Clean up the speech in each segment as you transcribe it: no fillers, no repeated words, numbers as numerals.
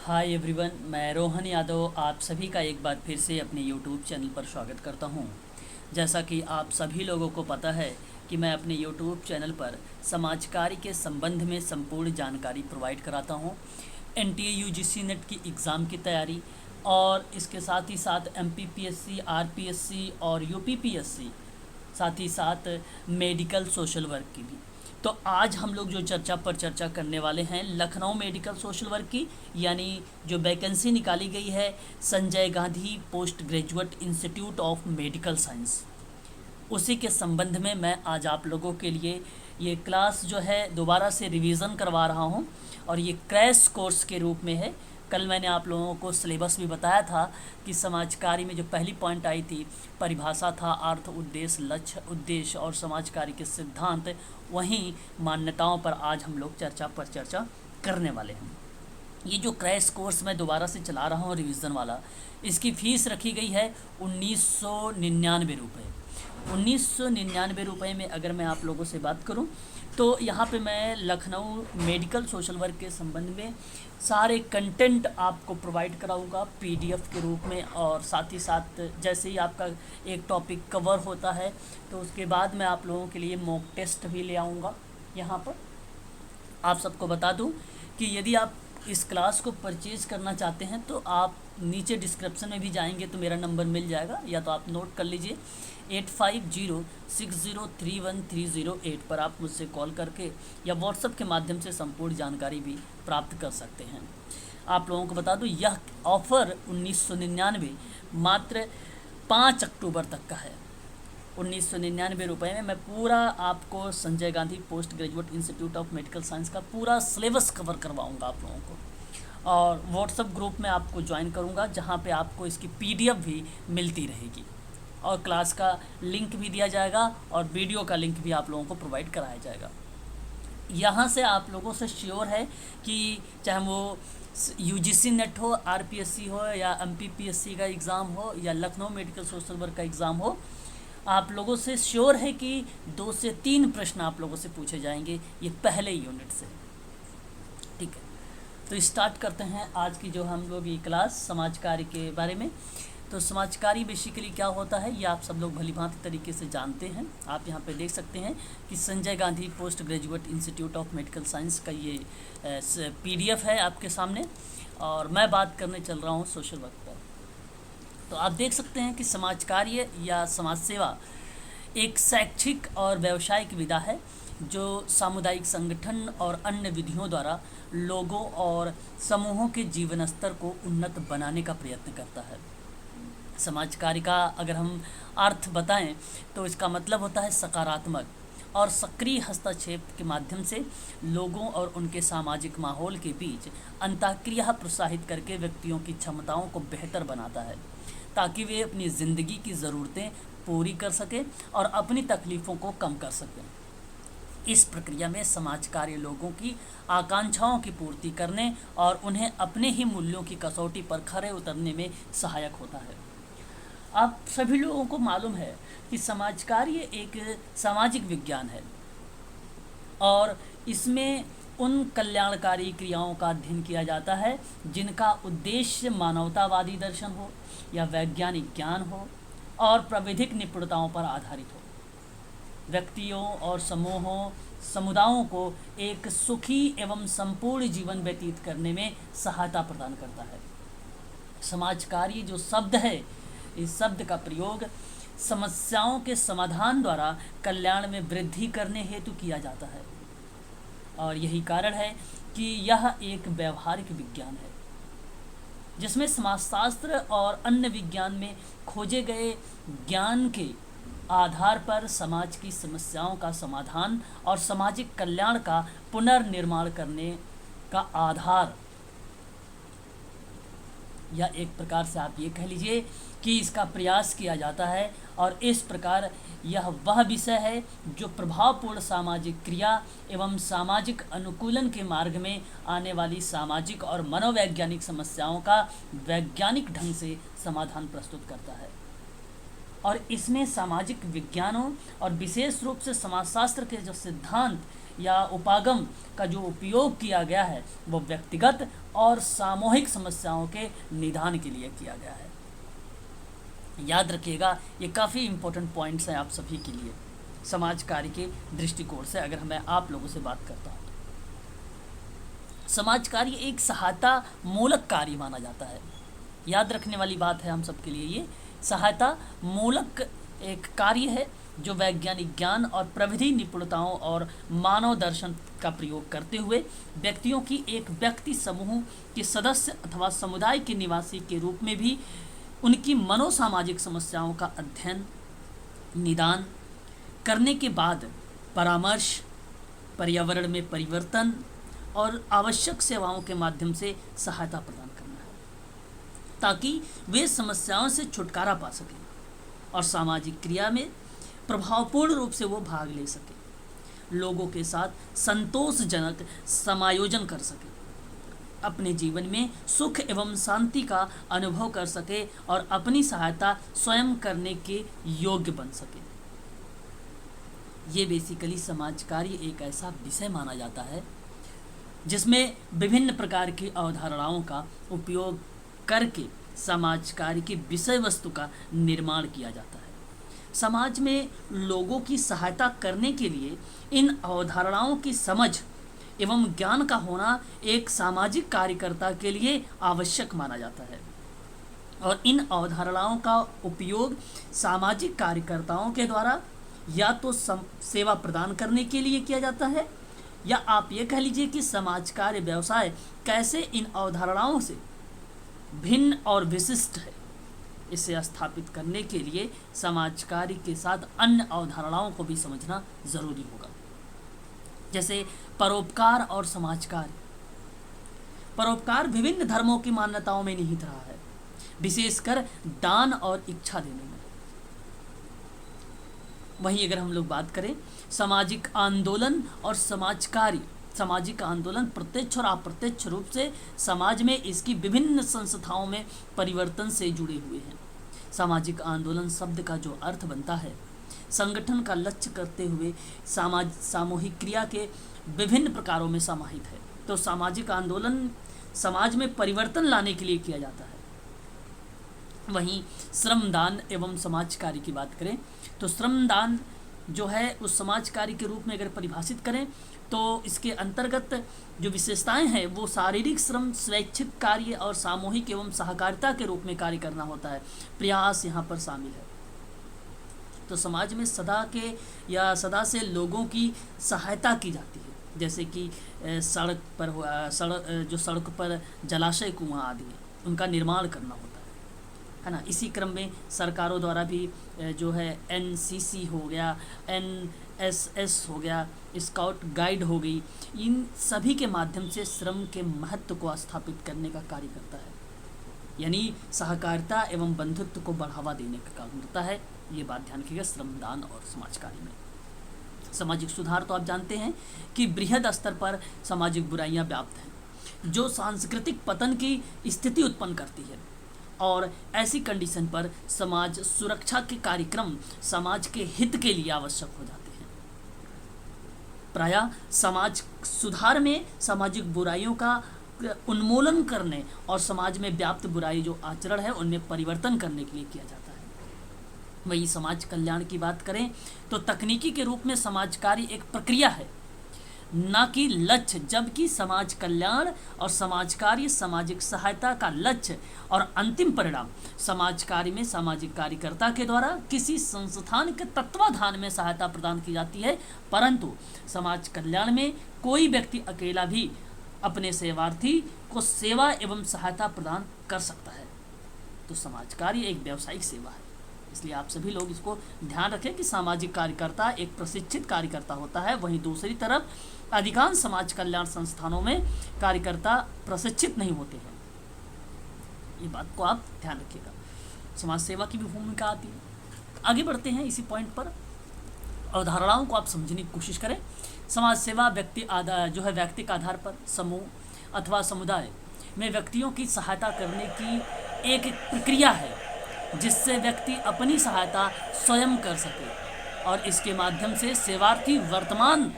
Hi everyone, मैं रोहन यादव आप सभी का एक बार फिर से अपने यूट्यूब चैनल पर स्वागत करता हूं। जैसा कि आप सभी लोगों को पता है कि मैं अपने यूट्यूब चैनल पर समाज कार्य के संबंध में संपूर्ण जानकारी प्रोवाइड कराता हूं। एनटीए यूजीसी नेट की एग्ज़ाम की तैयारी और इसके साथ ही साथ एमपीपीएससी, आरपीएससी और यूपीपीएससी, साथ ही साथ मेडिकल सोशल वर्क की भी। तो आज हम लोग जो चर्चा करने वाले हैं लखनऊ मेडिकल सोशल वर्क की, यानी जो वैकेंसी निकाली गई है Sanjay Gandhi post graduate institute of medical science, उसी के संबंध में मैं आज आप लोगों के लिए ये क्लास जो है दोबारा से रिवीज़न करवा रहा हूँ और ये क्रैश कोर्स के रूप में है। कल मैंने आप लोगों को सिलेबस भी बताया था कि समाज कार्य में जो पहली पॉइंट आई थी परिभाषा था अर्थ, उद्देश्य, लक्ष्य, उद्देश्य और समाज कार्य के सिद्धांत, वहीं मान्यताओं पर आज हम लोग चर्चा करने वाले हैं। ये जो क्रैश कोर्स मैं दोबारा से चला रहा हूँ रिवीजन वाला, इसकी फ़ीस रखी गई है 1999 रुपये। 1999 रुपये में अगर मैं आप लोगों से बात करूं तो यहाँ पे मैं लखनऊ मेडिकल सोशल वर्क के संबंध में सारे कंटेंट आपको प्रोवाइड कराऊंगा पीडीएफ के रूप में, और साथ ही साथ जैसे ही आपका एक टॉपिक कवर होता है तो उसके बाद मैं आप लोगों के लिए मॉक टेस्ट भी ले आऊँगा। यहाँ पर आप सबको बता दूं कि यदि आप इस क्लास को परचेज़ करना चाहते हैं तो आप नीचे डिस्क्रिप्शन में भी जाएंगे तो मेरा नंबर मिल जाएगा, या तो आप नोट कर लीजिए 8506031308 पर आप मुझसे कॉल करके या व्हाट्सएप के माध्यम से संपूर्ण जानकारी भी प्राप्त कर सकते हैं। आप लोगों को बता दूं यह ऑफ़र 1999 मात्र 5 अक्टूबर तक का है। 1999 रुपये में मैं पूरा आपको Sanjay Gandhi post graduate institute of medical science का पूरा सिलेबस कवर करवाऊंगा आप लोगों को, और व्हाट्सएप ग्रुप में आपको ज्वाइन करूंगा जहां पे आपको इसकी पीडीएफ भी मिलती रहेगी और क्लास का लिंक भी दिया जाएगा और वीडियो का लिंक भी आप लोगों को प्रोवाइड कराया जाएगा। यहाँ से आप लोगों से श्योर है कि चाहे वो यूजीसी नेट हो, आरपीएससी हो या एमपीपीएससी का एग्ज़ाम हो या लखनऊ मेडिकल सोशल वर्क का एग्ज़ाम हो, आप लोगों से श्योर है कि 2 से 3 प्रश्न आप लोगों से पूछे जाएंगे ये पहले यूनिट से। ठीक है, तो स्टार्ट करते हैं आज की जो हम लोग ये क्लास समाज कार्य के बारे में। तो समाज कार्य बेसिकली क्या होता है ये आप सब लोग भलीभांति तरीके से जानते हैं। आप यहाँ पे देख सकते हैं कि Sanjay Gandhi post graduate institute of medical science का ये पीडीएफ है आपके सामने, और मैं बात करने चल रहा हूँ सोशल वर्क पर। तो आप देख सकते हैं कि समाज कार्य या समाज सेवा एक शैक्षिक और व्यावसायिक विधा है जो सामुदायिक संगठन और अन्य विधियों द्वारा लोगों और समूहों के जीवन स्तर को उन्नत बनाने का प्रयत्न करता है। समाज कार्य का अगर हम अर्थ बताएं तो इसका मतलब होता है सकारात्मक और सक्रिय हस्तक्षेप के माध्यम से लोगों और उनके सामाजिक माहौल के बीच अंतःक्रिया प्रोत्साहित करके व्यक्तियों की क्षमताओं को बेहतर बनाता है ताकि वे अपनी ज़िंदगी की ज़रूरतें पूरी कर सकें और अपनी तकलीफ़ों को कम कर सकें। इस प्रक्रिया में समाज कार्य लोगों की आकांक्षाओं की पूर्ति करने और उन्हें अपने ही मूल्यों की कसौटी पर खरे उतरने में सहायक होता है। आप सभी लोगों को मालूम है कि समाज कार्य एक सामाजिक विज्ञान है और इसमें उन कल्याणकारी क्रियाओं का अध्ययन किया जाता है जिनका उद्देश्य मानवतावादी दर्शन हो या वैज्ञानिक ज्ञान हो और प्राविधिक निपुणताओं पर आधारित हो। व्यक्तियों और समूहों समुदायों को एक सुखी एवं संपूर्ण जीवन व्यतीत करने में सहायता प्रदान करता है। समाज कार्य जो शब्द है, इस शब्द का प्रयोग समस्याओं के समाधान द्वारा कल्याण में वृद्धि करने हेतु किया जाता है, और यही कारण है कि यह एक व्यवहारिक विज्ञान है जिसमें समाजशास्त्र और अन्य विज्ञान में खोजे गए ज्ञान के आधार पर समाज की समस्याओं का समाधान और सामाजिक कल्याण का पुनर्निर्माण करने का आधार, या एक प्रकार से आप ये कह लीजिए कि इसका प्रयास किया जाता है। और इस प्रकार यह वह विषय है जो प्रभावपूर्ण सामाजिक क्रिया एवं सामाजिक अनुकूलन के मार्ग में आने वाली सामाजिक और मनोवैज्ञानिक समस्याओं का वैज्ञानिक ढंग से समाधान प्रस्तुत करता है। और इसमें सामाजिक विज्ञानों और विशेष रूप से समाजशास्त्र के जो सिद्धांत या उपागम का जो उपयोग किया गया है वो व्यक्तिगत और सामूहिक समस्याओं के निदान के लिए किया गया है। याद रखिएगा, ये काफ़ी इम्पोर्टेंट पॉइंट्स हैं आप सभी के लिए समाज कार्य के दृष्टिकोण से। अगर मैं आप लोगों से बात करता हूँ, समाज कार्य एक सहायता मूलक कार्य माना जाता है। याद रखने वाली बात है हम सबके लिए, ये सहायता मूलक एक कार्य है जो वैज्ञानिक ज्ञान और प्रविधि निपुणताओं और मानव दर्शन का प्रयोग करते हुए व्यक्तियों की एक व्यक्ति समूह के सदस्य अथवा समुदाय के निवासी के रूप में भी उनकी मनोसामाजिक समस्याओं का अध्ययन, निदान करने के बाद परामर्श, पर्यावरण में परिवर्तन और आवश्यक सेवाओं के माध्यम से सहायता प्रदान करना है, ताकि वे समस्याओं से छुटकारा पा सकें और सामाजिक क्रिया में प्रभावपूर्ण रूप से वो भाग ले सके, लोगों के साथ संतोषजनक समायोजन कर सके, अपने जीवन में सुख एवं शांति का अनुभव कर सके और अपनी सहायता स्वयं करने के योग्य बन सके। ये बेसिकली समाज कार्य एक ऐसा विषय माना जाता है जिसमें विभिन्न प्रकार की अवधारणाओं का उपयोग करके समाज कार्य की विषय वस्तु का निर्माण किया जाता है। समाज में लोगों की सहायता करने के लिए इन अवधारणाओं की समझ एवं ज्ञान का होना एक सामाजिक कार्यकर्ता के लिए आवश्यक माना जाता है और इन अवधारणाओं का उपयोग सामाजिक कार्यकर्ताओं के द्वारा या तो सेवा प्रदान करने के लिए किया जाता है, या आप ये कह लीजिए कि समाज कार्य व्यवसाय कैसे इन अवधारणाओं से भिन्न और विशिष्ट है, इसे स्थापित करने के लिए समाज कार्य के साथ अन्य अवधारणाओं को भी समझना जरूरी होगा। जैसे परोपकार और समाज कार्य। परोपकार विभिन्न धर्मों की मान्यताओं में निहित रहा है, विशेषकर दान और इच्छा देने में। वहीं अगर हम लोग बात करें सामाजिक आंदोलन और समाज कार्य, सामाजिक आंदोलन प्रत्यक्ष और अप्रत्यक्ष रूप से समाज में इसकी विभिन्न संस्थाओं में परिवर्तन से जुड़े हुए हैं। सामाजिक आंदोलन शब्द का जो अर्थ बनता है, संगठन का लक्ष्य करते हुए सामूहिक क्रिया के विभिन्न प्रकारों में समाहित है। तो सामाजिक आंदोलन समाज में परिवर्तन लाने के लिए किया जाता है। वहीं श्रमदान एवं समाज कार्य की बात करें तो श्रमदान जो है उस समाज कार्य के रूप में अगर परिभाषित करें तो इसके अंतर्गत जो विशेषताएं हैं वो शारीरिक श्रम, स्वैच्छिक कार्य और सामूहिक एवं सहकारिता के रूप में कार्य करना होता है। प्रयास यहाँ पर शामिल है। तो समाज में सदा से लोगों की सहायता की जाती है, जैसे कि सड़क पर जलाशय, कुआं आदि उनका निर्माण करना होता है ना। इसी क्रम में सरकारों द्वारा भी जो है एनसीसी हो गया, एनएसएस हो गया, स्काउट गाइड हो गई, इन सभी के माध्यम से श्रम के महत्व को स्थापित करने का कार्य करता है, यानी सहकारिता एवं बंधुत्व को बढ़ावा देने का काम करता है। ये बात ध्यान रखिएगा श्रमदान और समाज कार्य में। सामाजिक सुधार तो आप जानते हैं कि बृहद स्तर पर सामाजिक बुराइयां व्याप्त हैं जो सांस्कृतिक पतन की स्थिति उत्पन्न करती है, और ऐसी कंडीशन पर समाज सुरक्षा के कार्यक्रम समाज के हित के लिए आवश्यक हो जाते हैं। प्रायः समाज सुधार में सामाजिक बुराइयों का उन्मूलन करने और समाज में व्याप्त बुराई जो आचरण है उनमें परिवर्तन करने के लिए किया जाता है। वही समाज कल्याण की बात करें तो तकनीकी के रूप में समाज कार्य एक प्रक्रिया है, न कि लक्ष्य, जबकि समाज कल्याण और समाज कार्य सामाजिक सहायता का लक्ष्य और अंतिम परिणाम। समाज कार्य में सामाजिक कार्यकर्ता के द्वारा किसी संस्थान के तत्वाधान में सहायता प्रदान की जाती है, परंतु समाज कल्याण में कोई व्यक्ति अकेला भी अपने सेवार्थी को सेवा एवं सहायता प्रदान कर सकता है। तो समाज कार्य एक व्यावसायिक सेवा है, इसलिए आप सभी लोग इसको ध्यान रखें कि सामाजिक कार्यकर्ता एक प्रशिक्षित कार्यकर्ता होता है। वहीं दूसरी तरफ अधिकांश समाज कल्याण संस्थानों में कार्यकर्ता प्रशिक्षित नहीं होते हैं। ये बात को आप ध्यान रखिएगा। समाज सेवा की भी भूमिका आती है। आगे बढ़ते हैं इसी पॉइंट पर, अवधारणाओं को आप समझने की कोशिश करें। समाज सेवा व्यक्तिक आधार पर समूह अथवा समुदाय में व्यक्तियों की सहायता करने की एक प्रक्रिया है जिससे व्यक्ति अपनी सहायता स्वयं कर सके और इसके माध्यम से सेवार्थी वर्तमान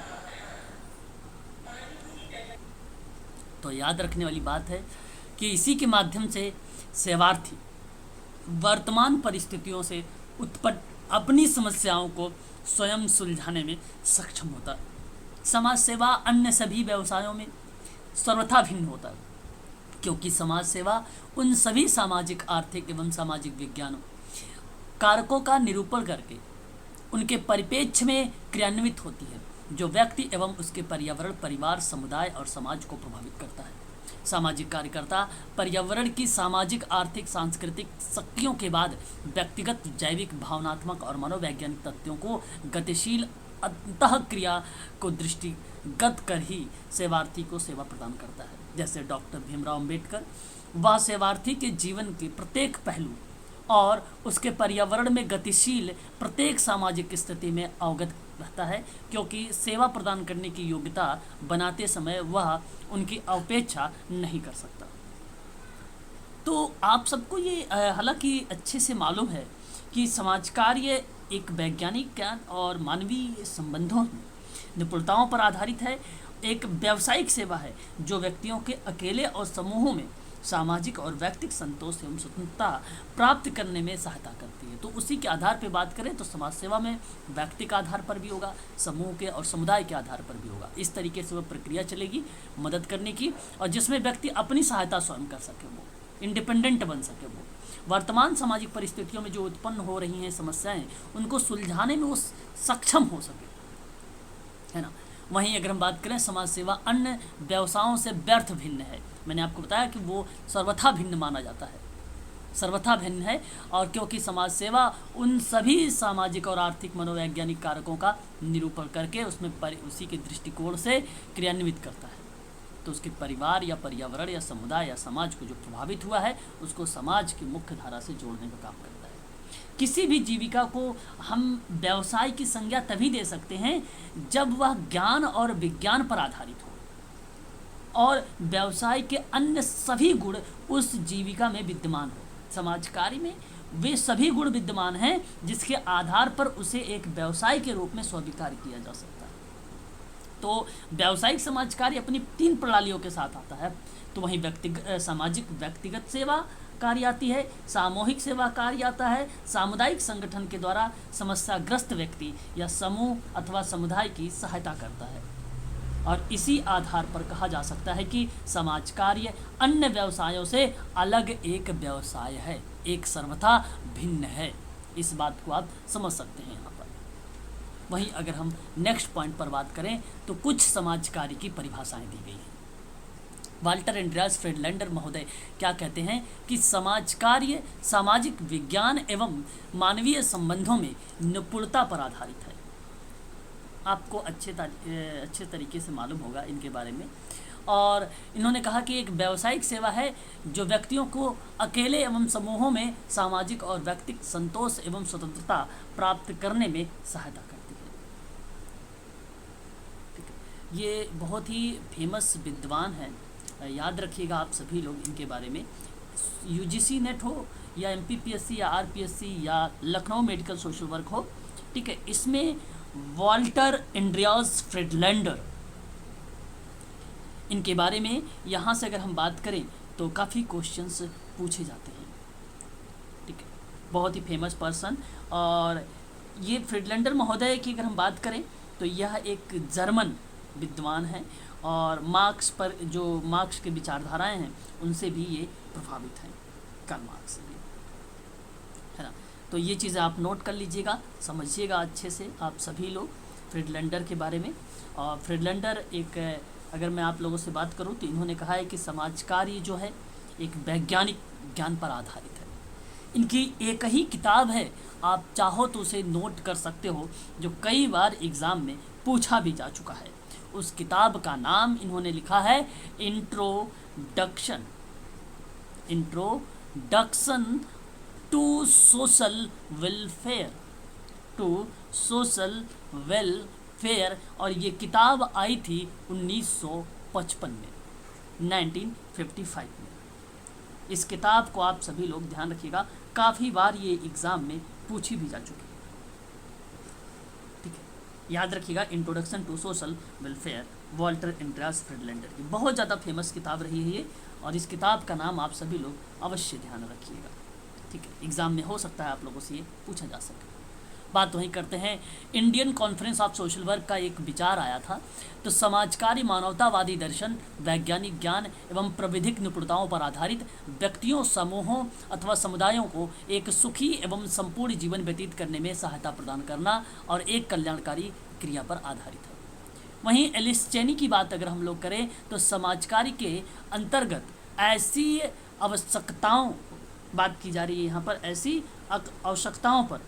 तो याद रखने वाली बात है कि इसी के माध्यम से सेवार्थी वर्तमान परिस्थितियों से उत्पन्न अपनी समस्याओं को स्वयं सुलझाने में सक्षम होता है। समाज सेवा अन्य सभी व्यवसायों में सर्वथा भिन्न होता है, क्योंकि समाज सेवा उन सभी सामाजिक, आर्थिक एवं सामाजिक विज्ञानों कारकों का निरूपण करके उनके परिप्रेक्ष्य में क्रियान्वित होती है जो व्यक्ति एवं उसके पर्यावरण, परिवार, समुदाय और समाज को प्रभावित करता है। सामाजिक कार्यकर्ता पर्यावरण की सामाजिक, आर्थिक, सांस्कृतिक शक्तियों के बाद व्यक्तिगत, जैविक, भावनात्मक और मनोवैज्ञानिक तथ्यों को गतिशील अंतःक्रिया को दृष्टिगत कर ही सेवार्थी को सेवा प्रदान करता है। जैसे डॉक्टर भीमराव अंबेडकर, वह सेवार्थी के जीवन के प्रत्येक पहलू और उसके पर्यावरण में गतिशील प्रत्येक सामाजिक स्थिति में अवगत रहता है, क्योंकि सेवा प्रदान करने की योग्यता बनाते समय वह उनकी अपेक्षा नहीं कर सकता। तो आप सबको ये हालांकि अच्छे से मालूम है कि समाज कार्य एक वैज्ञानिक ज्ञान और मानवीय संबंधों में निपुणताओं पर आधारित है, एक व्यावसायिक सेवा है जो व्यक्तियों के अकेले और समूहों में सामाजिक और व्यक्तिगत संतोष एवं स्वतंत्रता प्राप्त करने में सहायता करती है। तो उसी के आधार पर बात करें तो समाज सेवा में व्यक्ति के आधार पर भी होगा, समूह के और समुदाय के आधार पर भी होगा। इस तरीके से वह प्रक्रिया चलेगी मदद करने की, और जिसमें व्यक्ति अपनी सहायता स्वयं कर सके, वो इंडिपेंडेंट बन सके, वो वर्तमान सामाजिक परिस्थितियों में जो उत्पन्न हो रही हैं समस्याएं, उनको सुलझाने में वो सक्षम हो सके, है ना। वहीं अगर हम बात करें समाज सेवा अन्य व्यवसायों से व्यर्थ भिन्न है। मैंने आपको बताया कि वो सर्वथा भिन्न माना जाता है, सर्वथा भिन्न है, और क्योंकि समाज सेवा उन सभी सामाजिक और आर्थिक मनोवैज्ञानिक कारकों का निरूपण करके उसमें उसी के दृष्टिकोण से क्रियान्वित करता है। तो उसके परिवार या पर्यावरण या समुदाय या समाज को जो प्रभावित हुआ है उसको समाज की मुख्य धारा से जोड़ने का काम करता है। किसी भी जीविका को हम व्यवसाय की संज्ञा तभी दे सकते हैं जब वह ज्ञान और विज्ञान पर आधारित हो और व्यवसाय के अन्य सभी गुण उस जीविका में विद्यमान हो। समाज कार्य में वे सभी गुण विद्यमान हैं जिसके आधार पर उसे एक व्यवसाय के रूप में स्वीकार किया जा सकता है। तो व्यावसायिक समाज कार्य अपनी 3 प्रणालियों के साथ आता है। तो वहीं सामाजिक व्यक्तिगत सेवा कार्य आती है, सामूहिक सेवा कार्य आता है, सामुदायिक संगठन के द्वारा समस्याग्रस्त व्यक्ति या समूह अथवा समुदाय की सहायता करता है। और इसी आधार पर कहा जा सकता है कि समाज कार्य अन्य व्यवसायों से अलग एक व्यवसाय है, एक सर्वथा भिन्न है। इस बात को आप समझ सकते हैं यहाँ पर। वहीं अगर हम नेक्स्ट पॉइंट पर बात करें तो कुछ समाज कार्य की परिभाषाएं दी गई हैं। वाल्टर एंड्रियास फ्रेडलैंडर महोदय क्या कहते हैं कि समाज कार्य सामाजिक विज्ञान एवं मानवीय संबंधों में निपुणता पर आधारित है। आपको अच्छे तरीके से मालूम होगा इनके बारे में। और इन्होंने कहा कि एक व्यावसायिक सेवा है जो व्यक्तियों को अकेले एवं समूहों में सामाजिक और व्यक्तिगत संतोष एवं स्वतंत्रता प्राप्त करने में सहायता करती है। ठीक है, ये बहुत ही फेमस विद्वान है, याद रखिएगा आप सभी लोग इनके बारे में। यूजीसी नेट हो या एमपीपीएससी या आरपीएससी या लखनऊ मेडिकल सोशल वर्क हो, ठीक है, इसमें वाल्टर एंड्रियास फ्रेडलैंडर, इनके बारे में यहाँ से अगर हम बात करें तो काफ़ी क्वेश्चंस पूछे जाते हैं। ठीक है, बहुत ही फेमस पर्सन। और ये फ्रेडलैंडर महोदय की अगर हम बात करें तो यह एक जर्मन विद्वान है और मार्क्स के विचारधाराएं हैं उनसे भी ये प्रभावित हैं, कार्ल मार्क्स से भी, है ना। तो ये चीज़ें आप नोट कर लीजिएगा, समझिएगा अच्छे से आप सभी लोग फ्रेडलैंडर के बारे में। और फ्रेडलैंडर एक, अगर मैं आप लोगों से बात करूं तो इन्होंने कहा है कि समाज कार्य जो है एक वैज्ञानिक ज्ञान पर आधारित है। इनकी एक ही किताब है, आप चाहो तो उसे नोट कर सकते हो, जो कई बार एग्ज़ाम में पूछा भी जा चुका है। उस किताब का नाम इन्होंने लिखा है इंट्रोडक्शन टू सोशल वेलफेयर, और ये किताब आई थी 1955 में, 1955 में। इस किताब को आप सभी लोग ध्यान रखिएगा, काफ़ी बार ये एग्ज़ाम में पूछी भी जा चुकी है। ठीक है, याद रखिएगा introduction to social welfare Walter Andreas Friedlander की। बहुत ज़्यादा फेमस किताब रही है ये, और इस किताब का नाम आप सभी लोग अवश्य ध्यान रखिएगा। ठीक है, एग्ज़ाम में हो सकता है आप लोगों से ये पूछा जा सके। बात वहीं करते हैं, Indian conference of social work का एक विचार आया था। तो समाजकारी मानवतावादी दर्शन वैज्ञानिक ज्ञान एवं प्रविधिक निपुणताओं पर आधारित व्यक्तियों, समूहों अथवा समुदायों को एक सुखी एवं संपूर्ण जीवन व्यतीत करने में सहायता प्रदान करना और एक कल्याणकारी क्रिया पर आधारित है। वहीं एलिस चेनी की बात अगर हम लोग करें तो समाजकारी के अंतर्गत ऐसी आवश्यकताओं, बात की जा रही है यहाँ पर, ऐसी आवश्यकताओं पर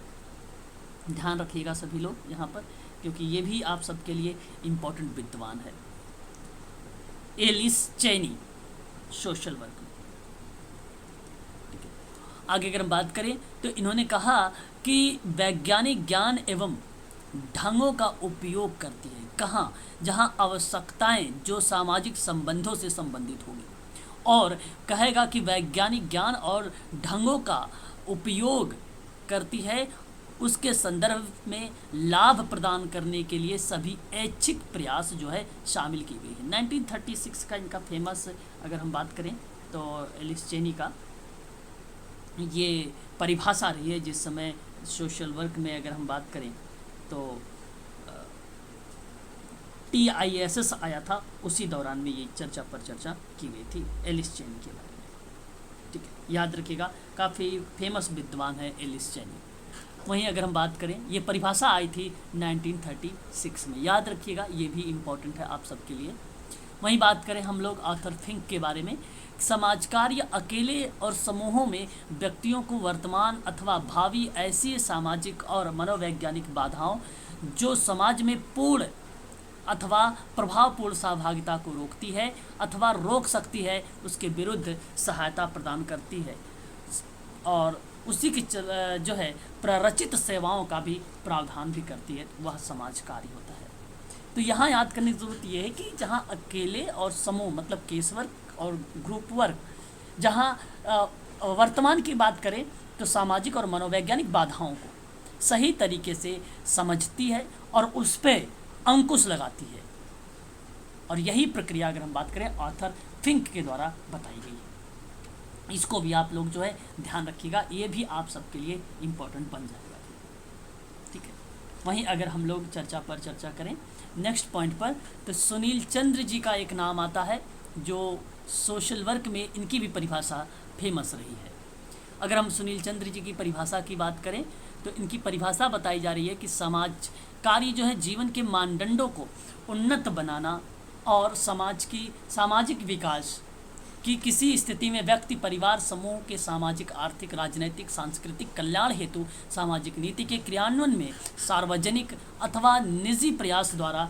ध्यान रखिएगा सभी लोग यहाँ पर, क्योंकि ये भी आप सबके लिए इम्पोर्टेंट विद्वान है। एलिस चेनी सोशल वर्क में, ठीक है। आगे अगर हम बात करें तो इन्होंने कहा कि वैज्ञानिक ज्ञान एवं ढंगों का उपयोग करती है, कहाँ, जहाँ आवश्यकताएं जो सामाजिक संबंधों से संबंधित होगी, और कहेगा कि वैज्ञानिक ज्ञान और ढंगों का उपयोग करती है, उसके संदर्भ में लाभ प्रदान करने के लिए सभी ऐच्छिक प्रयास जो है शामिल की गई है। 1936 का इनका फेमस अगर हम बात करें तो एलिस चेनी का ये परिभाषा रही है, जिस समय सोशल वर्क में अगर हम बात करें तो TISS आया था, उसी दौरान में ये चर्चा पर चर्चा की गई थी एलिस चेनी के बारे में। ठीक है, याद रखिएगा, काफ़ी फेमस विद्वान है एलिस चेनी। वहीं अगर हम बात करें, ये परिभाषा आई थी 1936 में, याद रखिएगा, ये भी इम्पोर्टेंट है आप सबके लिए। वहीं बात करें हम लोग आर्थर फिंक के बारे में, समाज कार्य अकेले और समूहों में व्यक्तियों को वर्तमान अथवा भावी ऐसी सामाजिक और मनोवैज्ञानिक बाधाओं जो समाज में पूर्ण अथवा प्रभावपूर्ण सहभागिता को रोकती है अथवा रोक सकती है, उसके विरुद्ध सहायता प्रदान करती है, और उसी की जो है प्ररचित सेवाओं का भी प्रावधान भी करती है, वह समाज कार्य होता है। तो यहाँ याद करने की ज़रूरत यह है कि जहाँ अकेले और समूह मतलब केस वर्क और ग्रुप वर्क, जहाँ वर्तमान की बात करें तो सामाजिक और मनोवैज्ञानिक बाधाओं को सही तरीके से समझती है और उस पर अंकुश लगाती है, और यही प्रक्रिया अगर हम बात करें आर्थर फिंक के द्वारा बताई गई है। इसको भी आप लोग जो है ध्यान रखिएगा, ये भी आप सबके लिए इम्पोर्टेंट बन जाएगा। ठीक है, वहीं अगर हम लोग चर्चा पर चर्चा करें नेक्स्ट पॉइंट पर, तो सुनील चंद्र जी का एक नाम आता है, जो सोशल वर्क में इनकी भी परिभाषा फेमस रही है। अगर हम सुनील चंद्र जी की परिभाषा की बात करें तो इनकी परिभाषा बताई जा रही है कि समाज कार्य जो है जीवन के मानदंडों को उन्नत बनाना और सामाजिक विकास कि किसी स्थिति में व्यक्ति, परिवार, समूह के सामाजिक, आर्थिक, राजनैतिक, सांस्कृतिक कल्याण हेतु सामाजिक नीति के क्रियान्वयन में सार्वजनिक अथवा निजी प्रयास द्वारा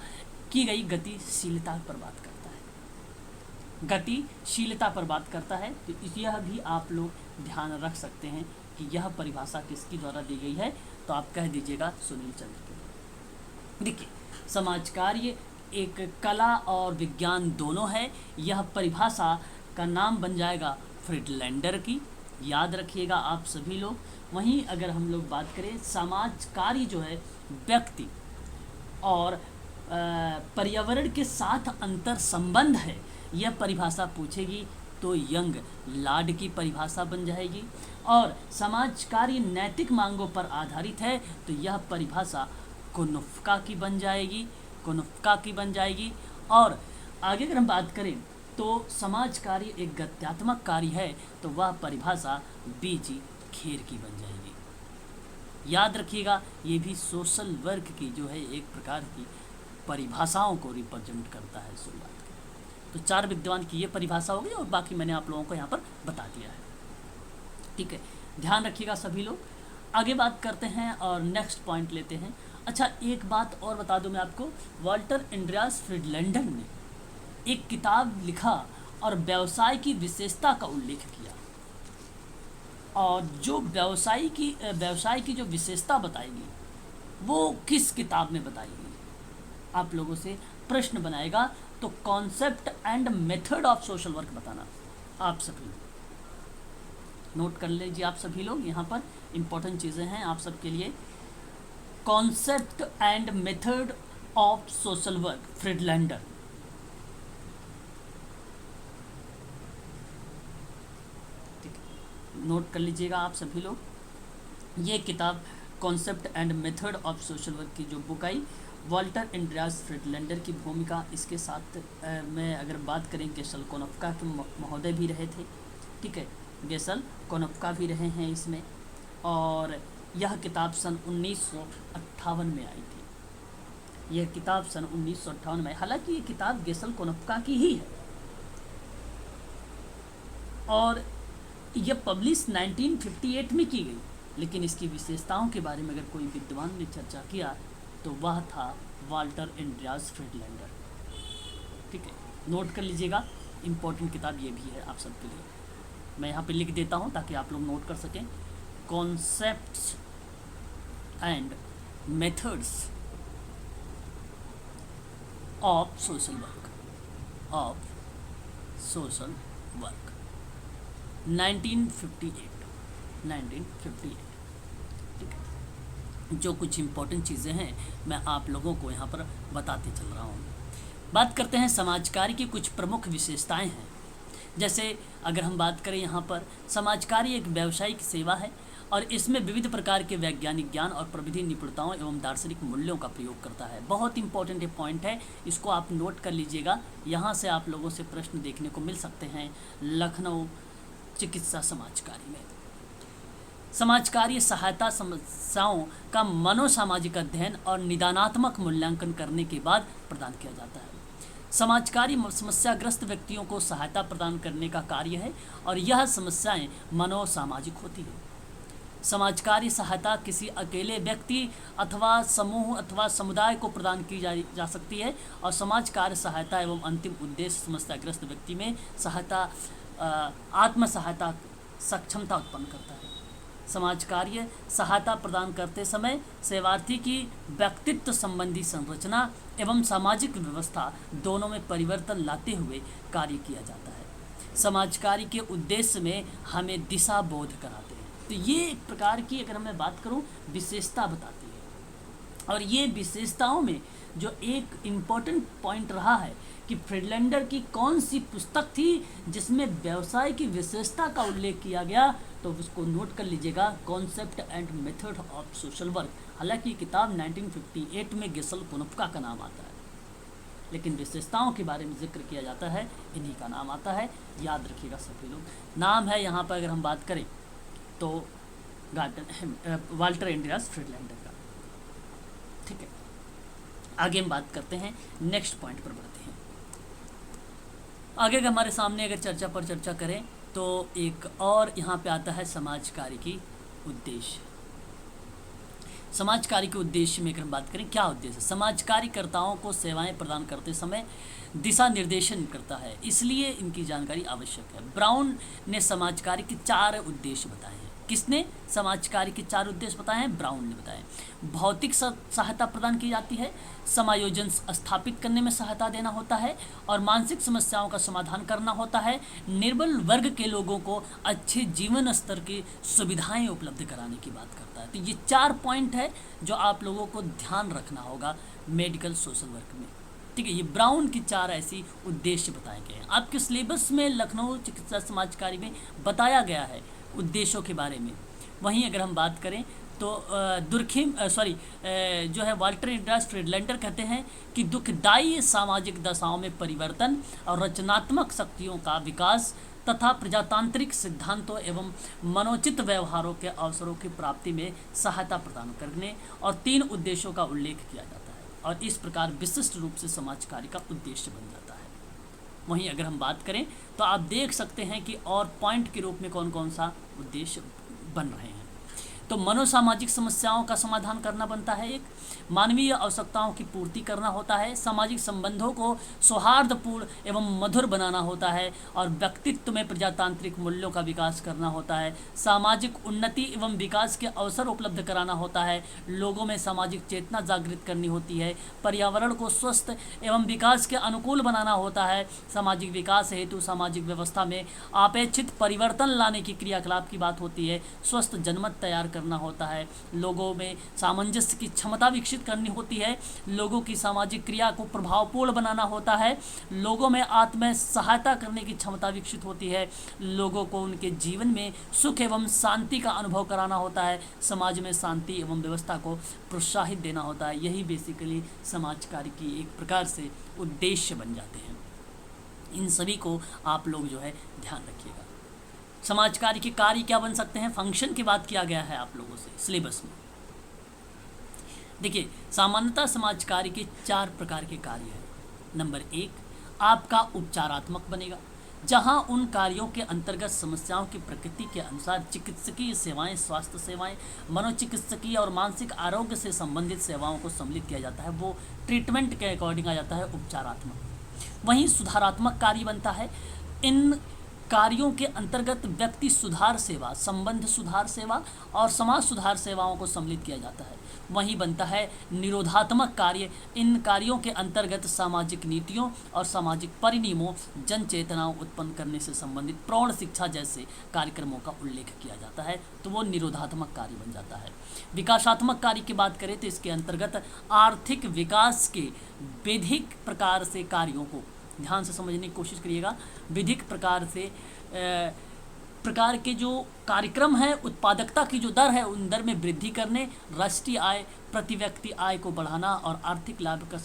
की गई गतिशीलता पर बात करता है। गतिशीलता पर बात करता है, तो यह भी आप लोग ध्यान रख सकते हैं कि यह परिभाषा किसकी द्वारा दी गई है, तो आप कह दीजिएगा सुनील चंद्र की। देखिए, समाज कार्य एक कला और विज्ञान दोनों है, यह परिभाषा का नाम बन जाएगा फ्रीडलैंडर की, याद रखिएगा आप सभी लोग। वहीं अगर हम लोग बात करें समाज कार्य जो है व्यक्ति और पर्यावरण के साथ अंतर संबंध है, यह परिभाषा पूछेगी तो यंग लाड की परिभाषा बन जाएगी, और समाज कार्य नैतिक मांगों पर आधारित है तो यह परिभाषा कुनुफ्का की बन जाएगी। और आगे अगर हम बात करें तो समाज कार्य एक गत्यात्मक कार्य है तो वह परिभाषा बीजी खेर की बन जाएगी। याद रखिएगा, ये भी सोशल वर्क की जो है एक प्रकार की परिभाषाओं को रिप्रेजेंट करता है शुरुआत की। तो 4 विद्वान की ये परिभाषा होगी और बाकी मैंने आप लोगों को यहाँ पर बता दिया है। ठीक है, ध्यान रखिएगा सभी लोग। आगे बात करते हैं और नेक्स्ट पॉइंट लेते हैं। अच्छा, एक बात और बता दूं मैं आपको, वॉल्टर एंड्रियास फ्रीडलैंडर ने एक किताब लिखा और व्यवसाय की विशेषता का उल्लेख किया, और जो व्यवसाय की जो विशेषता बताएगी वो किस किताब में बताई गई, आप लोगों से प्रश्न बनाएगा, तो concept and method of social work बताना। आप सभी नोट कर लीजिए, आप सभी लोग, यहाँ पर इंपॉर्टेंट चीज़ें हैं आप सबके लिए। Concept and method of social work Friedlander, नोट कर लीजिएगा आप सभी लोग। ये किताब concept and method of social work की जो बुक आई, वॉल्टर एंड्रियास फ्रिडलैंडर की भूमिका, इसके साथ में अगर बात करें गेशल कोनफ्का के महोदय भी रहे थे, ठीक है, गेशल कोनफ्का भी रहे हैं इसमें। और यह किताब सन 1958 में आई थी। यह किताब सन 1958 में, हालांकि ये किताब गेशल कोनफ्का की ही है और यह पब्लिश 1958 में की गई, लेकिन इसकी विशेषताओं के बारे में अगर कोई विद्वान ने चर्चा किया तो वह था वॉल्टर एंड्रियास फ्रिडलैंडर। ठीक है, नोट कर लीजिएगा, इम्पोर्टेंट किताब ये भी है आप सबके लिए। मैं यहाँ पे लिख देता हूँ ताकि आप लोग नोट कर सकें। Concepts and methods of social work, 1958। ठीक है, जो कुछ इम्पोर्टेंट चीज़ें हैं मैं आप लोगों को यहाँ पर बताते चल रहा हूँ। बात करते हैं समाज कार्य की कुछ प्रमुख विशेषताएं हैं। जैसे अगर हम बात करें यहाँ पर, समाज कार्य एक व्यावसायिक सेवा है और इसमें विविध प्रकार के वैज्ञानिक ज्ञान और प्रविधि निपुणताओं एवं दार्शनिक मूल्यों का प्रयोग करता है। बहुत इंपॉर्टेंट पॉइंट है, इसको आप नोट कर लीजिएगा। यहाँ से आप लोगों से प्रश्न देखने को मिल सकते हैं लखनऊ चिकित्सा समाज कार्य में। समाज कार्य सहायता समस्याओं का मनोसामाजिक अध्ययन और निदानात्मक मूल्यांकन करने के बाद प्रदान किया जाता है। समाज कार्य समस्याग्रस्त व्यक्तियों को सहायता प्रदान करने का कार्य है और यह समस्याएं मनोसामाजिक होती है। समाज कार्य सहायता किसी अकेले व्यक्ति अथवा समूह अथवा समुदाय को प्रदान की जा सकती है और समाज कार्य सहायता एवं अंतिम उद्देश्य समस्याग्रस्त व्यक्ति में सहायता आत्म सहायता सक्षमता उत्पन्न करता है। समाज कार्य सहायता प्रदान करते समय सेवार्थी की व्यक्तित्व संबंधी संरचना एवं सामाजिक व्यवस्था दोनों में परिवर्तन लाते हुए कार्य किया जाता है। समाज कार्य के उद्देश्य में हमें दिशा बोध कराते हैं। तो ये एक प्रकार की, अगर मैं बात करूं, विशेषता बताती है। और ये विशेषताओं में जो एक इम्पोर्टेंट पॉइंट रहा है कि फ्रिडलैंडर की कौन सी पुस्तक थी जिसमें व्यवसाय की विशेषता का उल्लेख किया गया, तो उसको नोट कर लीजिएगा, concept and method of social work. हालांकि किताब 1958 में गेशल कोनफ्का का नाम आता है, लेकिन विशेषताओं के बारे में जिक्र किया जाता है, इन्हीं का नाम आता है। याद रखिएगा सभी लोग। नाम है यहाँ पर अगर हम बात करें तो वॉल्टर एंड्रियास फ्रिडलैंडर का। ठीक है, आगे हम बात करते हैं, नेक्स्ट पॉइंट पर बढ़ते हैं। आगे हमारे सामने अगर चर्चा करें तो एक और यहाँ पे आता है समाज कार्य की उद्देश्य। समाज कार्य के उद्देश्य में अगर हम बात करें, क्या उद्देश्य है? समाज कार्यकर्ताओं को सेवाएं प्रदान करते समय दिशा निर्देशन करता है, इसलिए इनकी जानकारी आवश्यक है। ब्राउन ने समाज कार्य के 4 उद्देश्य बताए हैं। किसने समाज कार्य के 4 उद्देश्य बताए हैं? ब्राउन ने बताए। भौतिक सहायता प्रदान की जाती है, समायोजन स्थापित करने में सहायता देना होता है और मानसिक समस्याओं का समाधान करना होता है। निर्बल वर्ग के लोगों को अच्छे जीवन स्तर की सुविधाएं उपलब्ध कराने की बात करता है। तो ये 4 पॉइंट है जो आप लोगों को ध्यान रखना होगा मेडिकल सोशल वर्क में। ठीक है, ये ब्राउन की 4 ऐसी उद्देश्य बताए गए हैं। आपके सिलेबस में लखनऊ चिकित्सा समाज कार्य में बताया गया है उद्देश्यों के बारे में। वहीं अगर हम बात करें तो जो है वॉल्टर एंड्रियास फ्रिडलैंडर कहते हैं कि दुखदायी सामाजिक दशाओं में परिवर्तन और रचनात्मक शक्तियों का विकास तथा प्रजातांत्रिक सिद्धांतों एवं मनोचित व्यवहारों के अवसरों की प्राप्ति में सहायता प्रदान करने और 3 उद्देश्यों का उल्लेख किया जाता है और इस प्रकार विशिष्ट रूप से समाज कार्य का उद्देश्य बन जाता है। वहीं अगर हम बात करें तो आप देख सकते हैं कि और पॉइंट के रूप में कौन कौन सा उद्देश्य बन रहे हैं। तो मनोसामाजिक समस्याओं का समाधान करना बनता है, एक मानवीय आवश्यकताओं की पूर्ति करना होता है, सामाजिक संबंधों को सौहार्दपूर्ण एवं मधुर बनाना होता है और व्यक्तित्व में प्रजातांत्रिक मूल्यों का विकास करना होता है, सामाजिक उन्नति एवं विकास के अवसर उपलब्ध कराना होता है, लोगों में सामाजिक चेतना जागृत करनी होती है, पर्यावरण को स्वस्थ एवं विकास के अनुकूल बनाना होता है, सामाजिक विकास हेतु सामाजिक व्यवस्था में अपेक्षित परिवर्तन लाने की क्रियाकलाप की बात होती है, स्वस्थ जनमत तैयार करना होता है, लोगों में सामंजस्य की क्षमता विकसित करनी होती है, लोगों की सामाजिक क्रिया को प्रभावपूर्ण बनाना होता है, लोगों में आत्म सहायता करने की क्षमता विकसित होती है, लोगों को उनके जीवन में सुख एवं शांति का अनुभव कराना होता है, समाज में शांति एवं व्यवस्था को प्रोत्साहित देना होता है। यही बेसिकली समाज कार्य की एक प्रकार से उद्देश्य बन जाते हैं। इन सभी को आप लोग जो है ध्यान रखिएगा। समाज कार्य के कार्य क्या बन सकते हैं, फंक्शन की बात किया गया है आप लोगों से सिलेबस में। देखिए, सामान्यतः समाज कार्य के 4 प्रकार के कार्य हैं। नंबर 1, आपका उपचारात्मक बनेगा, जहां उन कार्यों के अंतर्गत समस्याओं की प्रकृति के अनुसार चिकित्सकीय सेवाएं, स्वास्थ्य सेवाएं, मनोचिकित्सकीय और मानसिक आरोग्य से संबंधित सेवाओं को सम्मिलित किया जाता है, वो ट्रीटमेंट के अकॉर्डिंग आ जाता है उपचारात्मक। वहीं सुधारात्मक कार्य बनता है। इन कार्यों के अंतर्गत व्यक्ति सुधार सेवा, संबंध सुधार सेवा और समाज सुधार सेवाओं को सम्मिलित किया जाता है। वहीं बनता है निरोधात्मक कार्य। इन कार्यों के अंतर्गत सामाजिक नीतियों और सामाजिक परिनियमों, जन चेतनाओं उत्पन्न करने से संबंधित प्रौढ़ शिक्षा जैसे कार्यक्रमों का उल्लेख किया जाता है, तो वो निरोधात्मक कार्य बन जाता है। विकासात्मक कार्य की बात करें तो इसके अंतर्गत आर्थिक विकास के विधिक प्रकार से कार्यों को ध्यान से समझने की कोशिश करिएगा। विधिक प्रकार के जो कार्यक्रम है, उत्पादकता की जो दर है उन दर में वृद्धि करने, राष्ट्रीय आय, प्रति व्यक्ति आय को बढ़ाना और आर्थिक लाभ का